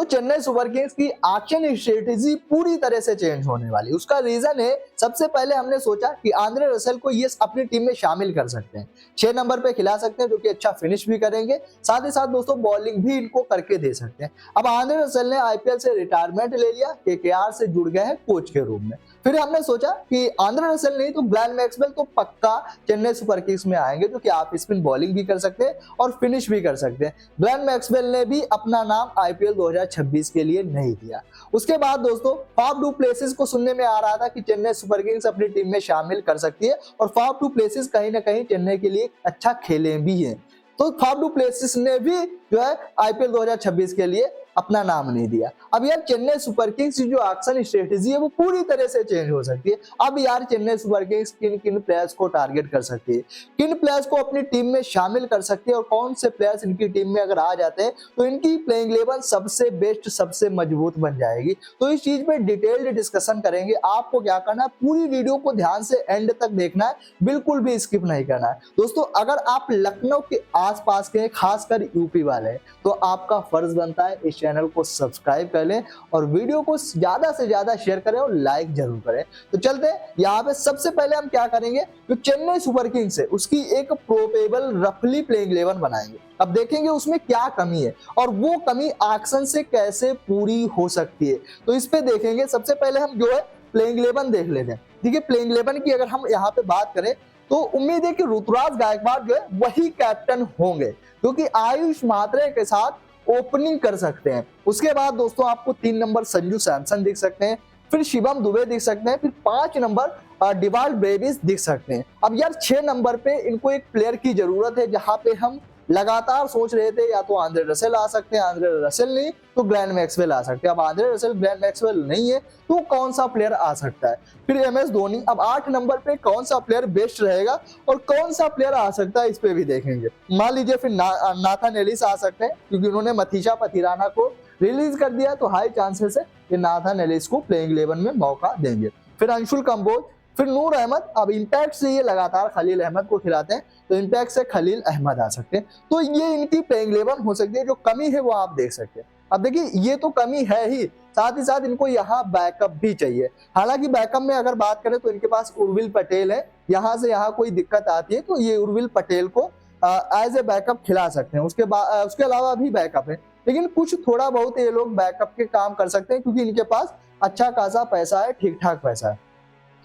Chennai super Kings की action strategy पूरी तरह से चेंज होने वाली। उसका रीजन है, सबसे पहले हमने सोचा कि आंद्रे रसेल को ये अपनी टीम में शामिल कर सकते हैं, 6 नंबर पे खिला सकते हैं जो कि अच्छा फिनिश भी करेंगे, साथ ही साथ दोस्तों बॉलिंग भी इनको करके दे सकते हैं। अब आंद्रे रसेल ने आईपीएल से रिटायरमेंट ले लिया, केकेआर से जुड़ गए हैं कोच के रूप में। फिर हमने सोचा कि आंद्रे रसेल नहीं तो ग्लेन मैक्सवेल तो पक्का चेन्नई सुपर किंग्स में आएंगे, जो कि आप स्पिन बॉलिंग भी कर सकते हैं और फिनिश भी कर सकते हैं। ग्लेन मैक्सवेल ने भी अपना नाम आईपीएल 2026 के लिए नहीं दिया। उसके बाद दोस्तों फाफ डू प्लेसिस को सुनने में आ रहा था कि चेन्नई सुपर किंग्स अपनी टीम में शामिल कर सकती है, और फाफ डू प्लेसिस कहीं ना कहीं चेन्नई के लिए अच्छा खेले भी हैं। तो फाफ डू प्लेसिस ने भी जो है आईपीएल 2026 के लिए अपना नाम नहीं दिया। अब यार चेन्नई सुपर किंग्स की जो एक्शन स्ट्रेटेजी है वो पूरी तरह से चेंज हो सकती है। अब यार चेन्नई सुपर किंग्स किन किन प्लेयर्स को टारगेट कर सकती है, किन प्लेयर्स को अपनी टीम में शामिल कर सकती है, और कौन से प्लेयर्स इनकी टीम में अगर आ जाते हैं तो इनकी प्लेइंग 11 सबसे बेस्ट सबसे मजबूत बन जाएगी। तो इस चीज पे डिटेल्ड डिस्कशन करेंगे। आपको क्या करना है, पूरी वीडियो को ध्यान से एंड तक देखना है, बिल्कुल भी स्किप नहीं करना है। दोस्तों अगर आप लखनऊ के आसपास के खासकर यूपी वाले हैं तो आपका फर्ज बनता है इस चैनल को सब्सक्राइब कर लें और वीडियो को ज्यादा से ज्यादा शेयर करें और लाइक जरूर करें। तो चलते हैं, यहाँ पे सबसे पहले हम क्या करेंगे, जो चेन्नई सुपर किंग्स है उसकी एक प्रोबेबल रफली प्लेइंग 11 बनाएंगे। अब देखेंगे उसमें क्या कमी है और वो कमी एक्शन से कैसे पूरी हो सकती है, तो इस पे देखेंगे। सबसे पहले हम जो है प्लेइंग 11 देख लेते हैं। ठीक है, प्लेइंग 11 की अगर हम यहाँ पे बात करें तो उम्मीद है कि ऋतुराज गायकवाड़ जो है वही कैप्टन होंगे, क्योंकि आयुष म्हात्रे के साथ ओपनिंग कर सकते हैं। उसके बाद दोस्तों आपको 3 नंबर संजू सैमसन दिख सकते हैं, फिर शिवम दुबे दिख सकते हैं, फिर 5 नंबर डिवाल्ड ब्रेविस दिख सकते हैं। अब यार 6 नंबर पे इनको एक प्लेयर की जरूरत है, जहां पे हम लगातार सोच रहे थे या तो आंद्रे रसेल आ सकते हैं, आंद्रे रसेल नहीं तो ग्लेन मैक्सवेल आ सकते हैं। अब आंद्रे रसेल ग्लेन मैक्सवेल नहीं है तो कौन सा प्लेयर आ सकता है, फिर एमएस धोनी। अब 8 नंबर पे कौन सा प्लेयर बेस्ट रहेगा और कौन सा प्लेयर आ सकता है, इस पे भी देखेंगे। मान लीजिए फिर नाथन एलिस आ सकते हैं, क्योंकि उन्होंने मथीशा पथिराना को रिलीज कर दिया, तो हाई चांसेस है कि नाथन एलिस को प्लेइंग 11 में मौका देंगे। फिर अंशुल कंबोज, फिर नूर अहमद। अब इंपैक्ट से ये लगातार खलील अहमद को खिलाते हैं, तो इंपैक्ट से खलील अहमद आ सकते हैं। तो ये इनकी प्लेइंग 11 हो सकती है। जो कमी है वो आप देख सकते हैं। अब देखिए ये तो कमी है ही, साथ ही साथ इनको यहाँ बैकअप भी चाहिए। हालांकि बैकअप में अगर बात करें तो इनके पास उर्विल पटेल है, यहाँ से यहाँ कोई दिक्कत आती है तो ये उर्विल पटेल को एज ए बैकअप खिला सकते हैं। उसके अलावा भी बैकअप है, लेकिन कुछ थोड़ा बहुत ये लोग बैकअप के काम कर सकते हैं, क्योंकि इनके पास अच्छा खासा पैसा है, ठीक ठाक पैसा है।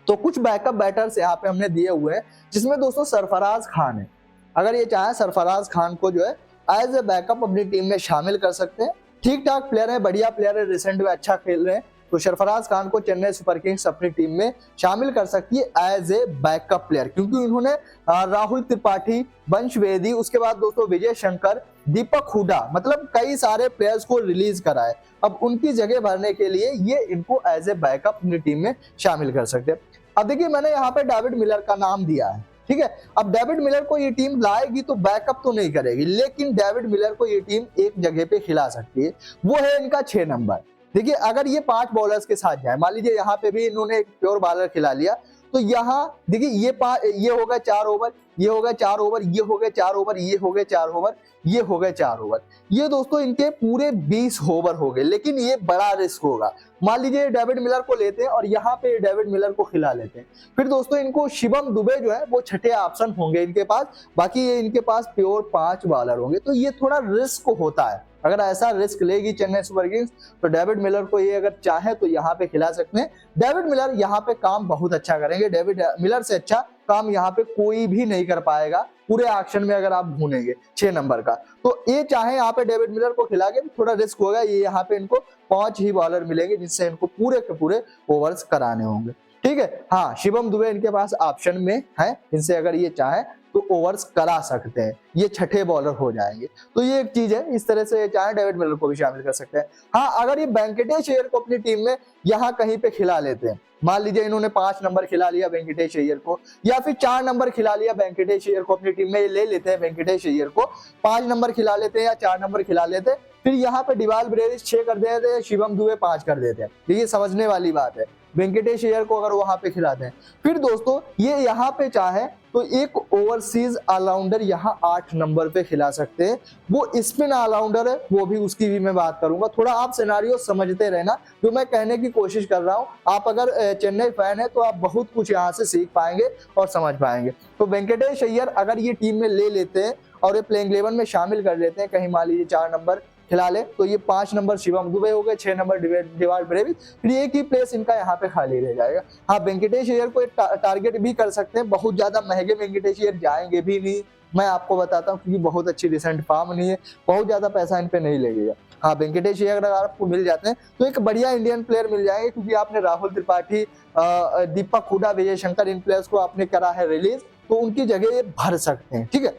तो कुछ बैकअप बैटर्स यहाँ पे हमने दिए हुए हैं, जिसमें दोस्तों सरफराज खान है। अगर ये चाहे सरफराज खान को जो है एज ए बैकअप अपनी टीम में शामिल कर सकते हैं। ठीक ठाक प्लेयर है, बढ़िया प्लेयर है, रिसेंट में अच्छा खेल रहे हैं, तो सरफराज खान को चेन्नई सुपर किंग्स अपनी टीम में शामिल कर सकती है एज ए बैकअप प्लेयर, क्योंकि उन्होंने राहुल त्रिपाठी, वंश वेदी, उसके बाद दोस्तों विजय शंकर, दीपक हुडा, मतलब कई सारे प्लेयर्स को रिलीज करा है। अब उनकी जगह भरने के लिए ये इनको एज ए बैकअप अपनी टीम में शामिल कर सकते हैं। अब देखिए मैंने यहाँ पे डेविड मिलर का नाम दिया है, ठीक है। अब डेविड मिलर को ये टीम लाएगी तो बैकअप तो नहीं करेगी, लेकिन डेविड मिलर को ये टीम एक जगह पे खिला सकती है, वो है इनका 6 नंबर। देखिए अगर ये 5 बॉलर्स के साथ जाए, मान लीजिए यहाँ पे भी इन्होंने एक प्योर बॉलर खिला लिया, तो यहाँ देखिए ये हो गए 4 ओवर, ये हो गए 4 ओवर, ये हो गए 4 ओवर, ये हो गए 4 ओवर, ये हो गए 4 ओवर, ये दोस्तों इनके पूरे 20 ओवर हो गए। लेकिन ये बड़ा रिस्क होगा। मान लीजिए डेविड मिलर को लेते हैं और यहाँ पे डेविड मिलर को खिला लेते हैं, फिर दोस्तों इनको शिवम दुबे जो है वो छठे ऑप्शन होंगे इनके पास, बाकी ये इनके पास प्योर 5 बॉलर होंगे। तो ये थोड़ा रिस्क होता है। अगर ऐसा रिस्क लेगी चेन्नई सुपर किंग्स तो डेविड मिलर को ये अगर चाहे तो यहाँ पे खिला सकते हैं। डेविड मिलर यहाँ पे काम बहुत अच्छा करेंगे, डेविड मिलर से अच्छा काम यहाँ पे कोई भी नहीं कर पाएगा पूरे एक्शन में। अगर आप ढूंढेंगे 6 नंबर का, तो ये चाहे यहाँ पे डेविड मिलर को खिला के थोड़ा रिस्क होगा, ये यहाँ पे इनको 5 ही बॉलर मिलेंगे, जिससे इनको पूरे के पूरे ओवर्स कराने होंगे। ठीक है, हाँ शिवम दुबे इनके पास ऑप्शन में है, इनसे अगर ये चाहे तो ओवर्स करा सकते हैं, ये छठे बॉलर हो जाएंगे। तो ये एक चीज है, इस तरह से चाहे डेविड मिलर को भी शामिल कर सकते हैं। हाँ अगर ये वेंकटेश अय्यर को अपनी टीम में यहाँ कहीं पे खिला लेते हैं, मान लीजिए इन्होंने 5 नंबर खिला लिया वेंकटेश अय्यर को, या फिर 4 नंबर खिला लिया वेंकटेश अय्यर को अपनी टीम में ले लेते हैं, वेंकटेश अय्यर को 5 नंबर खिला लेते हैं या 4 नंबर खिला लेते हैं, फिर यहाँ पे डिवाल्ड ब्रेविस 6 कर देते हैं, शिवम दुबे 5 कर देते हैं। ये समझने वाली बात है। वेंकटेश अय्यर को अगर वहां पे खिलाते हैं। फिर दोस्तों ये यहाँ पे चाहे तो एक ओवरसीज ऑलराउंडर यहाँ 8 नंबर पे खिला सकते हैं, वो स्पिन ऑलराउंडर है, वो भी उसकी भी मैं बात करूंगा। थोड़ा आप सिनारियो समझते रहना जो मैं कहने की कोशिश कर रहा हूँ। आप अगर चेन्नई फैन है तो आप बहुत कुछ यहाँ से सीख पाएंगे और समझ पाएंगे। तो वेंकटेश अय्यर अगर ये टीम में ले लेते हैं और ये प्लेइंग 11 में शामिल कर लेते हैं, कहीं मान लीजिए 4 नंबर खिला ले, तो ये 5 नंबर शिवम दुबे हो गए, 6 नंबर डिवाल्ड ब्रेविस, फिर एक ही प्लेस इनका यहाँ पे खाली रह जाएगा। हाँ, वेंकटेश अय्यर को एक टारगेट भी कर सकते हैं, बहुत ज्यादा महंगे वेंकटेश अय्यर जाएंगे भी नहीं, मैं आपको बताता हूँ, क्योंकि बहुत अच्छी रिसेंट फॉर्म नहीं है, बहुत ज्यादा पैसा इन पे नहीं लगेगा। हाँ, वेंकटेश अय्यर अगर आपको मिल जाते हैं तो एक बढ़िया इंडियन प्लेयर मिल जाएंगे, क्योंकि आपने राहुल त्रिपाठी, दीपक हुडा, विजय शंकर, इन प्लेयर्स को आपने करा है रिलीज, तो उनकी जगह ये भर सकते हैं। ठीक है,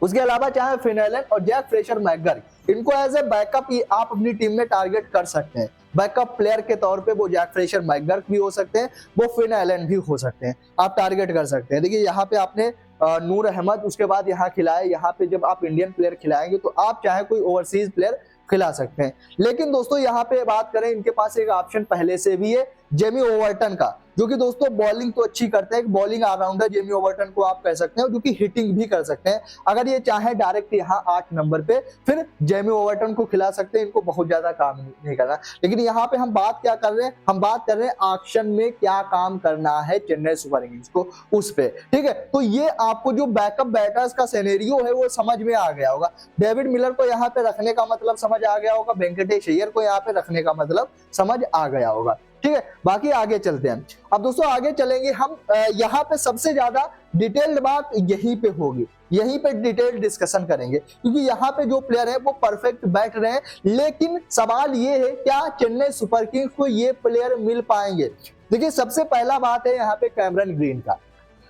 उसके अलावा चाहे फिन एलन और जैक फ्रेशर मैकगर्क, इनको एज ए बैकअप आप अपनी टीम में टारगेट कर सकते हैं। बैकअप प्लेयर के तौर पे वो जैक फ्रेशर मैकगर्क भी हो सकते हैं, वो फिन एलन भी हो सकते हैं, आप टारगेट कर सकते हैं। देखिए यहाँ पे आपने नूर अहमद उसके बाद यहाँ खिलाए, यहाँ पे जब आप इंडियन प्लेयर खिलाएंगे तो आप चाहे कोई ओवरसीज प्लेयर खिला सकते हैं। लेकिन दोस्तों यहाँ पे बात करें, इनके पास एक ऑप्शन पहले से भी है जेमी ओवर्टन का, जो कि दोस्तों बॉलिंग तो अच्छी करते हैं, बॉलिंग ऑलराउंडर जेमी ओवर्टन को आप कह सकते हैं, जो कि हिटिंग भी कर सकते हैं। अगर ये चाहे डायरेक्ट यहाँ 8 नंबर पे फिर जेमी ओवर्टन को खिला सकते हैं, इनको बहुत ज्यादा काम नहीं करना। लेकिन यहाँ पे हम बात क्या कर रहे हैं, हम बात कर रहे हैं ऑक्शन में क्या काम करना है चेन्नई सुपर किंग्स को, उस पे। ठीक है, तो ये आपको जो बैकअप बैटर्स का सिनेरियो है वो समझ में आ गया होगा। डेविड मिलर को यहाँ पे रखने का मतलब समझ आ गया होगा, वेंकटेश अय्यर को यहाँ पे रखने का मतलब समझ आ गया होगा। ठीक है, बाकी आगे चलते हैं। अब दोस्तों आगे चलेंगे हम, यहाँ पे सबसे ज्यादा डिटेल्ड बात यहीं पे होगी, यहीं पे डिटेल डिस्कशन करेंगे, क्योंकि यहाँ पे जो प्लेयर है वो परफेक्ट बैठ रहे हैं। लेकिन सवाल ये है, क्या चेन्नई सुपर किंग्स को ये प्लेयर मिल पाएंगे? देखिए सबसे पहला बात है यहाँ पे कैमरन ग्रीन का,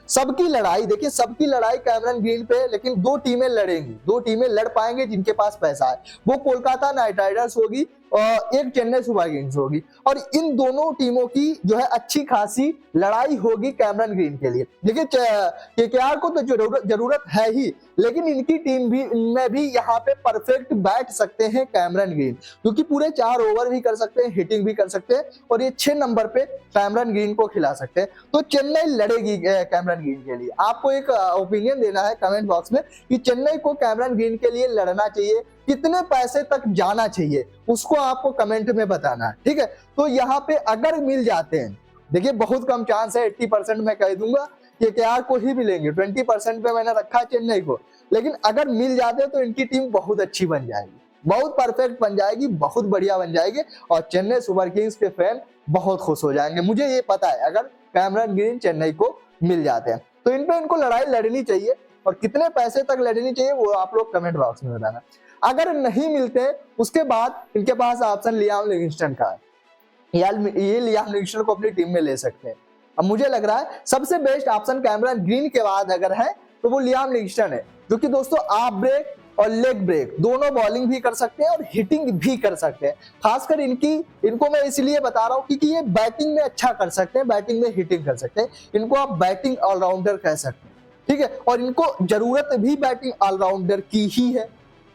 सबकी लड़ाई, देखिए सबकी लड़ाई कैमरन ग्रीन पे, लेकिन 2 टीमें लड़ेंगी, 2 टीमें लड़ पाएंगे जिनके पास पैसा है, वो कोलकाता नाइट राइडर्स होगी और एक चेन्नई सुपर किंग्स होगी, और इन दोनों टीमों की जो है अच्छी खासी लड़ाई होगी कैमरन ग्रीन के लिए। देखिए केकेआर को तो जरूरत है ही, लेकिन इनकी टीम भी, इनमें भी यहाँ पे परफेक्ट बैठ सकते हैं कैमरन ग्रीन, क्योंकि पूरे 4 ओवर भी कर सकते हैं, हिटिंग भी कर सकते हैं, और ये 6 नंबर पे कैमरन ग्रीन को खिला सकते हैं। तो चेन्नई लड़ेगी कैमरन ग्रीन के लिए। आपको एक ओपिनियन देना है कमेंट बॉक्स में कि चेन्नई को कैमरन ग्रीन के लिए लड़ना चाहिए, कितने पैसे तक जाना चाहिए, उसको आपको कमेंट में बताना है। ठीक है, तो यहाँ पे अगर मिल जाते हैं, देखिए बहुत कम चांस है, 80% मैं कह दूंगा कि केकेआर को ही मिलेंगे, 20% पे मैंने रखा है चेन्नई को, लेकिन अगर मिल जाते हैं तो इनकी टीम बहुत अच्छी बन जाएगी, बहुत परफेक्ट बन जाएगी, बहुत बढ़िया बन जाएगी, और चेन्नई सुपर किंग्स के फैन बहुत खुश हो जाएंगे। मुझे ये पता है, अगर कैमरन ग्रीन चेन्नई को मिल जाते हैं तो इन पे इनको लड़ाई लड़नी चाहिए, और कितने पैसे तक लड़नी चाहिए वो आप लोग कमेंट बॉक्स में बताना। अगर नहीं मिलते उसके बाद इनके पास ऑप्शन लियाम लिविंगस्टन का है, ये लियाम लिविंगस्टन को अपनी टीम में ले सकते हैं। अब मुझे लग रहा है सबसे बेस्ट ऑप्शन कैमरन ग्रीन के बाद अगर है तो वो लियाम लिविंगस्टन है, जो कि दोस्तों ऑफ ब्रेक और लेग ब्रेक दोनों बॉलिंग भी कर सकते हैं और हिटिंग भी कर सकते हैं। खासकर इनको मैं इसलिए बता रहा हूँ क्योंकि ये बैटिंग में अच्छा कर सकते हैं, बैटिंग में हिटिंग कर सकते हैं, इनको आप बैटिंग ऑलराउंडर कह सकते हैं। ठीक है, और इनको जरूरत भी बैटिंग ऑलराउंडर की ही है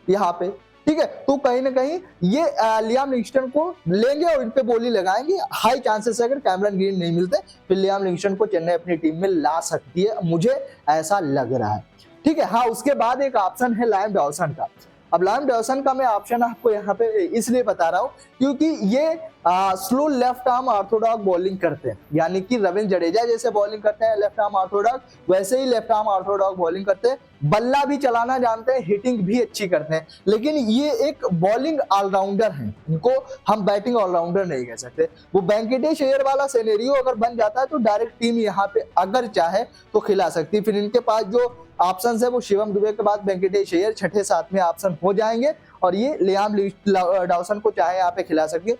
यहाँ पे। ठीक है, तो कहीं ना कहीं ये लियाम लिविंगस्टन को लेंगे और इन पे बोली लगाएंगे। हाई चांसेस है अगर कैमरन ग्रीन नहीं मिलते फिर लियाम लिविंगस्टन को चेन्नई अपनी टीम में ला सकती है, मुझे ऐसा लग रहा है। ठीक है, हाँ उसके बाद एक ऑप्शन है लाइम डॉसन का। अब लाइम डॉसन का मैं ऑप्शन आपको यहाँ पे इसलिए बता रहा हूँ क्योंकि ये slow left arm Orthodox bowling करते हैं, यानी कि रविंद्र जडेजा जैसे बॉलिंग करते हैं लेफ्ट आर्म ऑर्थोडॉक्स, वैसे ही लेफ्ट आर्म ऑर्थोडॉक्स बॉलिंग करते हैं, बल्ला भी चलाना जानते हैं, हिटिंग भी अच्छी करते हैं, लेकिन ये एक बॉलिंग ऑलराउंडर हैं, इनको हम बैटिंग ऑलराउंडर नहीं कह सकते। वो वेंकटेश अय्यर वाला सिनेरियो अगर बन जाता है तो डायरेक्ट टीम यहाँ पे अगर चाहे तो खिला सकती है। फिर इनके पास जो ऑप्शन है वो शिवम दुबे के बाद वेंकटेश अय्यर 6ठे-7वें ऑप्शन हो जाएंगे, और ये लियाम डॉसन को चाहे यहाँ पे खिला सकती है।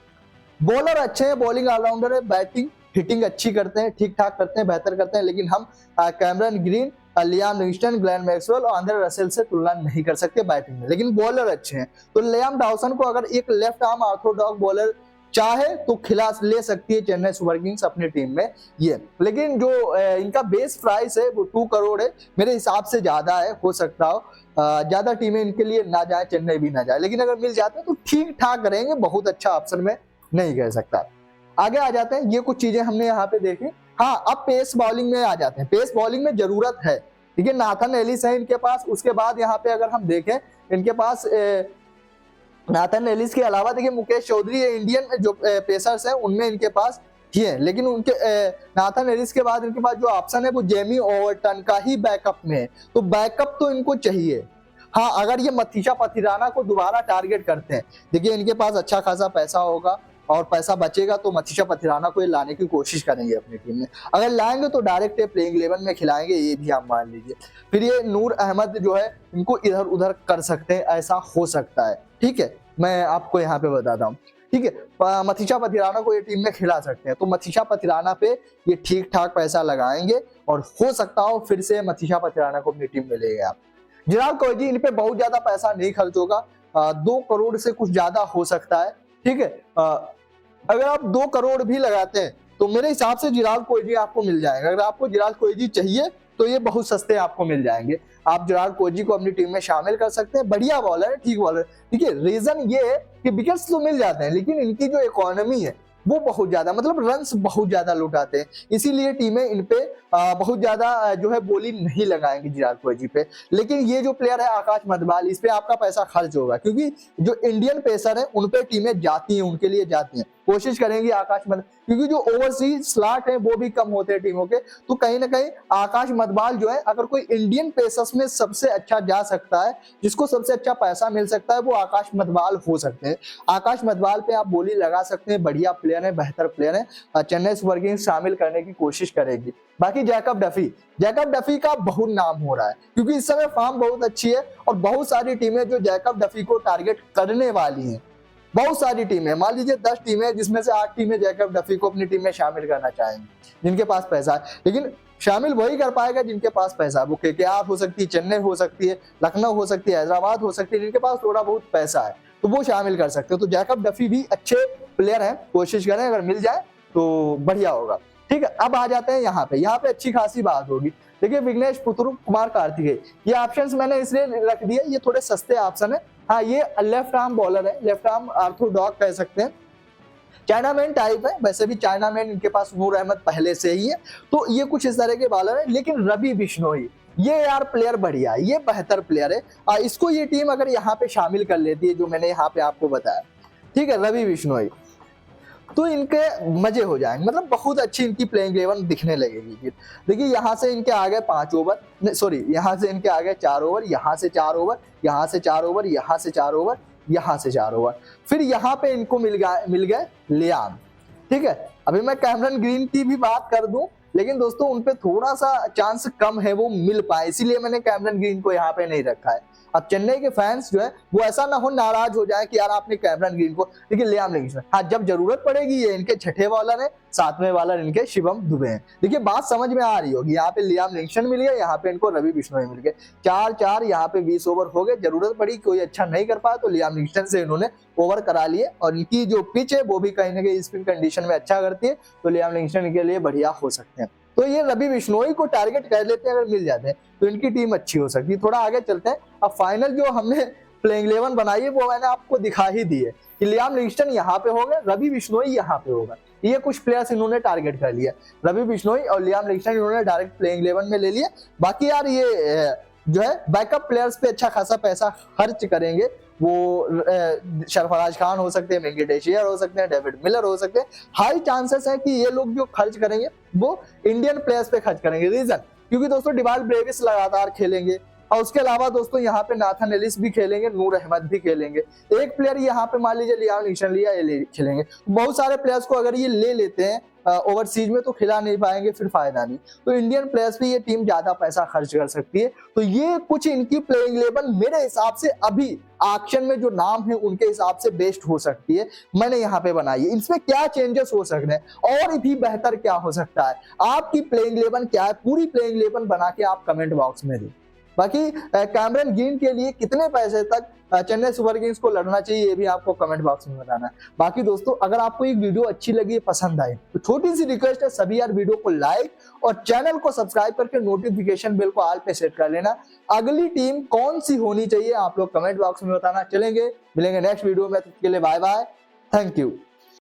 बॉलर अच्छे हैं, बॉलिंग ऑलराउंडर है, बैटिंग हिटिंग अच्छी करते हैं, ठीक ठाक करते हैं, बेहतर करते हैं, लेकिन हम Cameron green, Liam Livingstone, Glenn Maxwell और आंद्रे रसेल से तुलना नहीं कर सकते बैटिंग में, लेकिन बॉलर अच्छे हैं। तो लियाम डॉसन को अगर एक लेफ्ट आर्म ऑर्थोडॉक्स बॉलर चाहे तो खिला ले सकती है चेन्नई सुपर किंग्स अपनी टीम में ये, लेकिन जो इनका बेस प्राइस है वो 2 करोड़ है, मेरे हिसाब से ज्यादा है, हो सकता हो ज्यादा टीमें इनके लिए ना जाए, चेन्नई भी ना जाए, लेकिन अगर मिल जाते हैं तो ठीक ठाक रहेंगे, बहुत अच्छा ऑप्शन में नहीं कह सकता। आगे आ जाते हैं, ये कुछ चीजें हमने यहाँ पे देखी। हाँ, अब पेस बॉलिंग में आ जाते हैं। पेस बॉलिंग में जरूरत है, ठीक है, नाथन एलिस है इनके पास। उसके बाद यहाँ पे अगर हम देखें इनके पास नाथन एलिस के अलावा देखिए मुकेश चौधरी इंडियन जो पेसर्स हैं उनमें इनके पास ही है, लेकिन उनके नाथन एलिस के बाद इनके पास जो ऑप्शन है वो जेमी ओवरटन का ही बैकअप में है, तो बैकअप तो इनको चाहिए। हाँ, अगर ये मथीशा पथिराना को दोबारा टारगेट करते हैं, देखिए इनके पास अच्छा खासा पैसा होगा और पैसा बचेगा तो मथीशा पथिराना को ये लाने की कोशिश करेंगे अपनी टीम में। अगर लाएंगे तो डायरेक्ट प्लेइंग 11 में खिलाएंगे, ये भी आप मान लीजिए। फिर ये नूर अहमद जो है इनको इधर उधर कर सकते हैं, ऐसा हो सकता है, ठीक है, मैं आपको यहाँ पे बताता हूँ, ठीक है। मथीशा पथिराना को ये टीम में खिला सकते हैं, तो मथीशा पथिराना पे ये ठीक ठाक पैसा लगाएंगे और हो सकता हो फिर से मथीशा पथिराना को अपनी टीम में ले गए आप। जिराल कोहली, इन पे बहुत ज्यादा पैसा नहीं खर्च होगा, 2 करोड़ से कुछ ज्यादा हो सकता है, ठीक है। अगर आप 2 करोड़ भी लगाते हैं तो मेरे हिसाब से जिराल कोहली आपको मिल जाएगा। अगर आपको जिराल कोहली चाहिए तो ये बहुत सस्ते आपको मिल जाएंगे। आप जिराल कोहली को अपनी टीम में शामिल कर सकते हैं, बढ़िया बॉलर है, ठीक बॉलर। ठीक है, रीजन ये है कि विकेट्स तो मिल जाते हैं लेकिन इनकी जो इकोनॉमी है वो बहुत ज्यादा, मतलब रन्स बहुत ज्यादा लुटाते हैं, इसीलिए टीमें इन पे बहुत ज्यादा जो है बोली नहीं लगाएंगी जिराल कोहली पे। लेकिन ये जो प्लेयर है आकाश मधवाल, इस पे आपका पैसा खर्च होगा, क्योंकि जो इंडियन पेसर है उन पे टीमें जाती हैं, उनके लिए जाती हैं, कोशिश करेंगी आकाश मधवाल, क्योंकि जो ओवरसीज स्लॉट है वो भी कम होते हैं टीमों के, तो कहीं ना कहीं आकाश मधवाल जो है, अगर कोई इंडियन पेसर्स में सबसे अच्छा जा सकता है, जिसको सबसे अच्छा पैसा मिल सकता है, वो आकाश मधवाल हो सकते हैं। आकाश मधवाल पे आप बोली लगा सकते हैं, बढ़िया प्लेयर है, बेहतर प्लेयर है, चेन्नई सुपर किंग्स शामिल करने की कोशिश करेगी। बाकी जैकब डफी का बहुत नाम हो रहा है, क्योंकि इस समय फॉर्म बहुत अच्छी है और बहुत सारी टीमें जो जैकब डफी को टारगेट करने वाली हैं, बहुत सारी टीमें, मान लीजिए 10 टीमें, जिसमें से 8 टीमें जैकब डफी को अपनी टीम में शामिल करना चाहेंगी, जिनके पास पैसा है। लेकिन शामिल वही कर पाएगा जिनके पास पैसा है, वो केकेआर हो सकती है, चेन्नई हो सकती है, लखनऊ हो सकती है, हैदराबाद हो सकती है, जिनके पास थोड़ा बहुत पैसा है तो वो शामिल कर सकते हो। तो जैकब डफी भी अच्छे प्लेयर हैं, कोशिश करें, अगर मिल जाए तो बढ़िया होगा, ठीक है। अब आ जाते हैं यहाँ पे अच्छी खासी बात होगी। देखिए विघ्नेश पुथुर, कुमार कार्तिकेय, ये ऑप्शंस मैंने इसलिए रख दिए, ये थोड़े सस्ते ऑप्शन है। हाँ, ये लेफ्ट आर्म बॉलर है, लेफ्ट आर्म ऑर्थोडॉक्स कह सकते हैं, चाइनामैन टाइप है, वैसे भी चाइनामैन इनके पास नूर अहमद पहले से ही है, तो ये कुछ इस तरह के बॉलर है। लेकिन रवि बिश्नोई, ये यार प्लेयर बढ़िया है, ये बेहतर प्लेयर है, इसको ये टीम अगर यहाँ पे शामिल कर लेती है, जो मैंने यहाँ पे आपको बताया, ठीक है, रवि बिश्नोई, तो इनके मजे हो जाएंगे, मतलब बहुत अच्छी इनकी प्लेइंग 11 दिखने लगेगी। देखिए यहाँ से इनके आगे 5 ओवर, सॉरी यहाँ से इनके आगे 4 ओवर, यहाँ से 4 ओवर, यहाँ से 4 ओवर, यहाँ से 4 ओवर, यहाँ से 4 ओवर, फिर यहाँ पे इनको मिल गए लियाम, ठीक है। अभी मैं कैमरन ग्रीन की भी बात कर दूं, लेकिन दोस्तों उन पे थोड़ा सा चांस कम है वो मिल पाए, इसीलिए मैंने कैमरन ग्रीन को यहाँ पे नहीं रखा है। अब चेन्नई के फैंस जो है वो ऐसा ना हो, नाराज हो जाए कि यार आपने कैमरन ग्रीन को, देखिए लियाम लिविंगस्टन, हाँ जब जरूरत पड़ेगी ये इनके छठे बॉलर है, 7वें बॉलर इनके शिवम दुबे हैं। देखिए बात समझ में आ रही होगी, यहाँ पे लियाम लिविंगस्टन मिल गया, यहाँ पे इनको रवि बिश्नोई मिल गए, 4-4, यहाँ पे 20 ओवर हो गए। जरूरत पड़ी, कोई अच्छा नहीं कर पाया तो लियाम लिविंगस्टन से इन्होंने ओवर करा लिए, और इनकी जो पिच है वो भी कहीं ना कहीं स्पिन कंडीशन में अच्छा करती है, तो लियाम लिविंगस्टन के लिए बढ़िया हो सकते हैं। तो ये रवि बिश्नोई को टारगेट कर लेते हैं, अगर मिल जाते हैं तो इनकी टीम अच्छी हो सकती है। थोड़ा आगे चलते हैं, अब फाइनल जो हमने प्लेइंग 11 बनाई है वो मैंने आपको दिखा ही दी है कि लियाम लिविंगस्टन यहाँ पे होगा, रवि बिश्नोई यहाँ पे होगा, ये कुछ प्लेयर्स इन्होंने टारगेट कर लिया, रवि बिश्नोई और लियाम लिविंगस्टन इन्होंने डायरेक्ट प्लेइंग 11 में ले लिया। बाकी यार ये जो है बैकअप प्लेयर्स पे अच्छा खासा पैसा खर्च करेंगे, वो सरफराज खान हो सकते हैं, वेंकटेश अय्यर हो सकते हैं, डेविड मिलर हो सकते हैं। हाई चांसेस है कि ये लोग जो खर्च करेंगे वो इंडियन प्लेयर्स पे खर्च करेंगे। रीजन क्योंकि दोस्तों डिवाल ब्रेविस लगातार खेलेंगे, और उसके अलावा दोस्तों यहाँ पे नाथन एलिस भी खेलेंगे, नूर अहमद भी खेलेंगे, एक प्लेयर यहाँ पे मान लीजिए लियाम लिविंगस्टन लिया, ये खेलेंगे। बहुत सारे प्लेयर्स को अगर ये ले लेते हैं ओवरसीज में तो खिला नहीं पाएंगे, फिर फायदा नहीं। तो इंडियन प्लेयर्स पे ये टीम ज्यादा पैसा खर्च कर सकती है। तो ये कुछ इनकी प्लेइंग 11 मेरे हिसाब से अभी ऑक्शन में जो नाम है उनके हिसाब से बेस्ट हो सकती है, मैंने यहाँ पे बनाई है। इसमें क्या चेंजेस हो सकते हैं और भी बेहतर क्या हो सकता है, आपकी प्लेइंग 11 क्या है, पूरी प्लेइंग 11 बना के आप कमेंट बॉक्स में दें। बाकी कैमरन ग्रीन के लिए कितने पैसे तक चेन्नई सुपर किंग्स को लड़ना चाहिए, ये भी आपको कमेंट बॉक्स में बताना है। बाकी दोस्तों अगर आपको ये वीडियो अच्छी लगी, पसंद आई, तो छोटी सी रिक्वेस्ट है, सभी यार वीडियो को लाइक और चैनल को सब्सक्राइब करके नोटिफिकेशन बेल को ऑल पे सेट कर लेना। अगली टीम कौन सी होनी चाहिए आप लोग कमेंट बॉक्स में बताना। चलेंगे, मिलेंगे नेक्स्ट वीडियो में, तब तक के लिए बाय बाय, थैंक यू।